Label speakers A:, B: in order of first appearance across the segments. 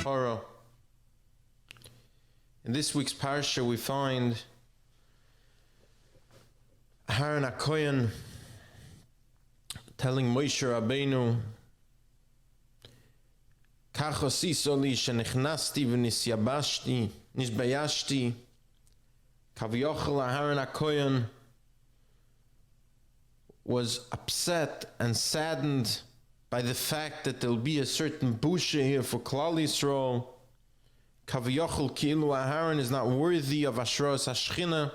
A: Poro. In this week's parsha, we find Aaron HaKohen telling Moshe Rabbeinu, "Kach osiso li shenechnasti v'nisyabashti, nishbayashti." Kavyochel Aaron HaKohen was upset and saddened by the fact that there'll be a certain busha here for Klal Yisrael. Kavyochel ki'ilu Aaron is not worthy of Ashros HaShchina.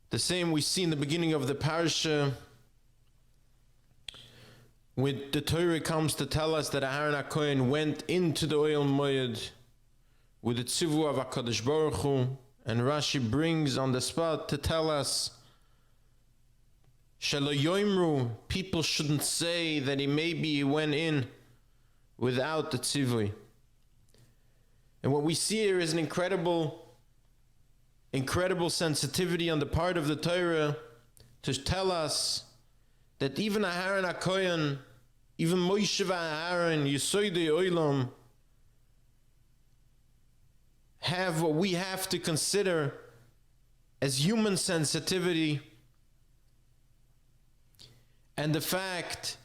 A: The same we see in the beginning of the parsha, when the Torah comes to tell us that Aaron HaKohen went into the Oil Moed with the tzivu of HaKadosh Baruch Hu, and Rashi brings on the spot to tell us, Shelo Yoimru, people shouldn't say that he went in without the tzivui. And what we see here is an incredible sensitivity on the part of the Torah to tell us that even Aaron HaKohen, even Moshe v'Aaron, Yesodei Olam, have what we have to consider as human sensitivity, and the fact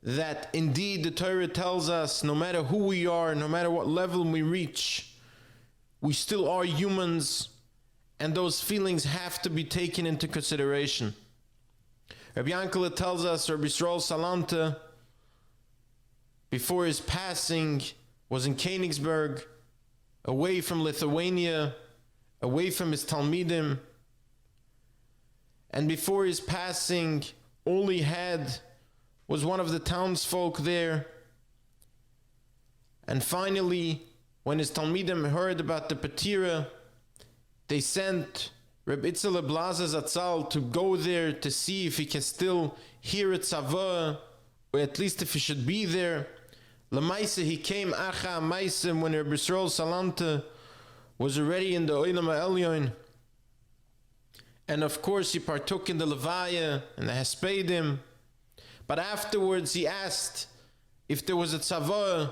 A: that indeed the Torah tells us no matter who we are, no matter what level we reach, we still are humans, and those feelings have to be taken into consideration. Reb Yankele tells us Reb Yisrael Salanta, before his passing, was in Königsberg, away from Lithuania, away from his Talmidim, and before his passing, all he had was one of the townsfolk there. And finally, when his Talmidim heard about the Petira, they sent Reb Itzele Blaza Zatzal to go there to see if he can still hear a tzavah, or at least if he should be there. Lamaisa, he came Acha Maisa when Reb Yisrael Salanta was already in the Olam HaElyon. And of course he partook in the Levaya and the Hespedim. But afterwards he asked if there was a tzavah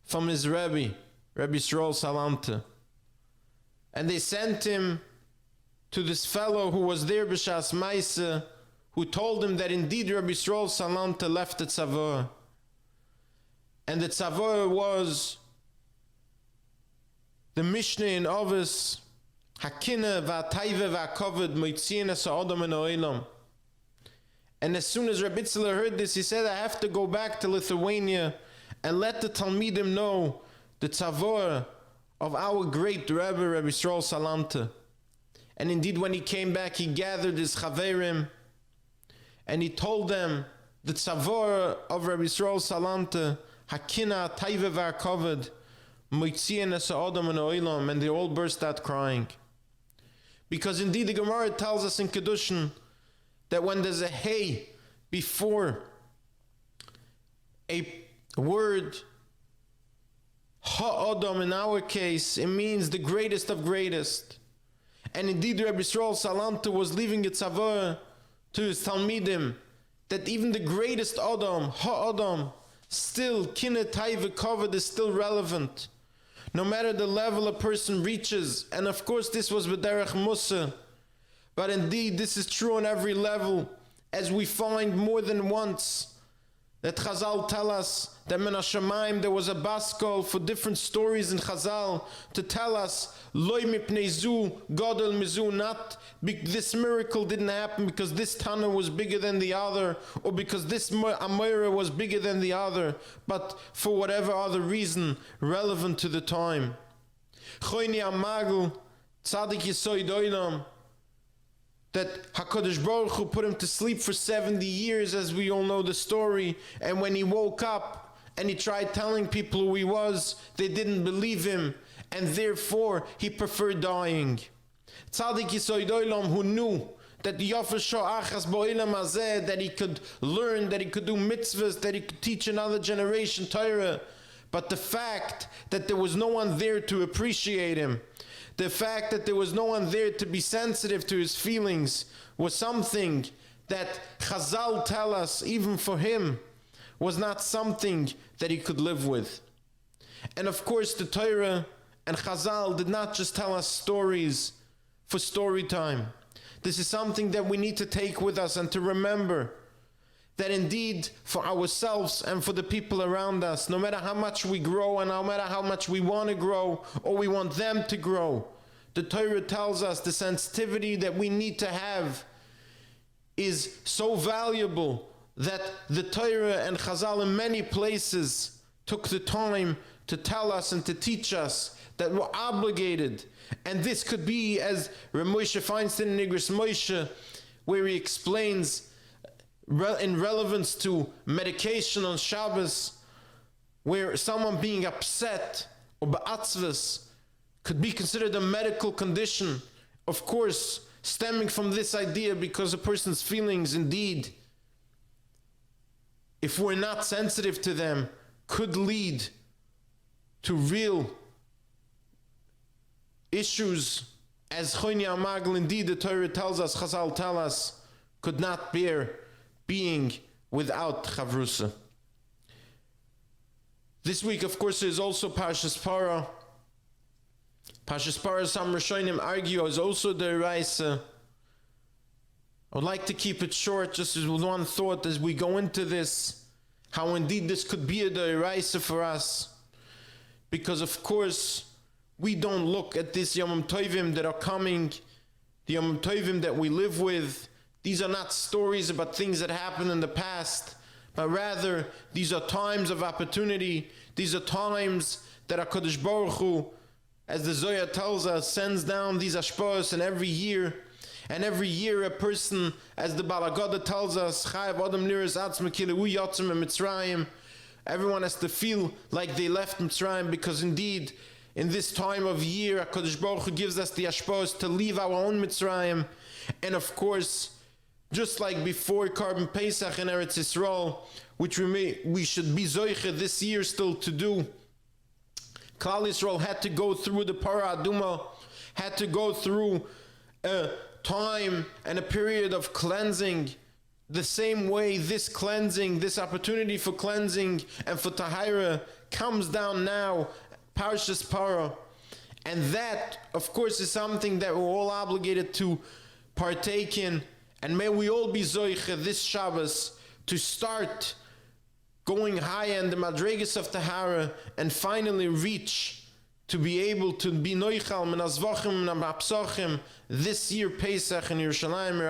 A: from his Rebbe, Reb Yisrael Salanta. And they sent him to this fellow who was there b'shas Maisa, who told him that indeed Reb Yisrael Salanta left the tzavah. And the tzavah was the Mishnah in Ovis, Hakina v'atayve v'akoved moitzien es ha'odam en ha'olam. And as soon as Reb Itzele heard this, he said, I have to go back to Lithuania and let the Talmidim know the tzavah of our great Rebbe, Reb Yisrael Salanta. And indeed, when he came back, he gathered his chaverim and he told them the tzavah of Reb Yisrael Salanta, Hakina taive v'akoved moitzien es ha'odam en ha'olam, and they all burst out crying. Because indeed the Gemara tells us in Kedushin that when there's a hey before a word, ha'odam in our case, it means the greatest of greatest. And indeed Reb Yisrael Salanta was leaving a tzavah to his Talmidim that even the greatest Adam, ha'odam, still kineh taiva kavod is still relevant. No matter the level a person reaches, and of course this was b'derech Musa, but indeed this is true on every level, as we find more than once that Chazal tell us that min hashamayim there was a baskol for different stories in Chazal to tell us loy mipnei zu gadol mizu, not this miracle didn't happen because this Tana was bigger than the other, or because this Amora was bigger than the other, but for whatever other reason relevant to the time. Choyni Amagul Tzadik Yisoid Olam, that HaKadosh Baruch Hu put him to sleep for 70 years, as we all know the story, and when he woke up and he tried telling people who he was, they didn't believe him, and therefore he preferred dying. Tzadik Yisoid Olam, who knew that the Yafasho Achas Bo'elam Hazeh, that he could learn, that he could do mitzvahs, that he could teach another generation Torah, but the fact that there was no one there to appreciate him, the fact that there was no one there to be sensitive to his feelings, was something that Chazal tell us, even for him, was not something that he could live with. And of course, the Torah and Chazal did not just tell us stories for story time. This is something that we need to take with us and to remember that indeed for ourselves and for the people around us, no matter how much we grow and no matter how much we want to grow or we want them to grow, the Torah tells us the sensitivity that we need to have is so valuable that the Torah and Chazal in many places took the time to tell us and to teach us that we're obligated. And this could be, as Reb Moshe Feinstein in Igros Moshe, where he explains in relevance to medication on Shabbos, where someone being upset or ba'atzvus could be considered a medical condition, of course, stemming from this idea, because a person's feelings, indeed, if we're not sensitive to them, could lead to real issues, as Choyni Amagel, indeed, the Torah tells us, Chazal tell us, could not bear being without Chavrusa. This week, of course, is also Parshas Poro. Parshas Poro, some Rishonim argue, is also the Eraisa. I would like to keep it short, just as with one thought as we go into this, how indeed this could be a Eraisa for us. Because, of course, we don't look at this Yom Tovim that are coming, the Yom Tovim that we live with. These are not stories about things that happened in the past, but rather these are times of opportunity. These are times that HaKadosh Baruch Hu, as the Zohar tells us, sends down these ashpos, and every year a person, as the Balagoda tells us, Chayav Adam Liras Atzma Kilehu Yotzim Mitzrayim, everyone has to feel like they left Mitzrayim, because indeed, in this time of year, HaKadosh Baruch Hu gives us the ashpos to leave our own Mitzrayim. And of course, just like before Karban Pesach in Eretz Yisrael, which we should be zoiche this year still to do, Klal Yisrael had to go through the Parah Aduma, had to go through a time and a period of cleansing. The same way this cleansing, this opportunity for cleansing and for Tahira comes down now, Parshas Poro. And that, of course, is something that we're all obligated to partake in. And may we all be zoiche this Shabbos to start going higher in the madregas of Tahara and finally reach to be able to be noichal min azvachim and apsochim this year Pesach in Yerushalayim.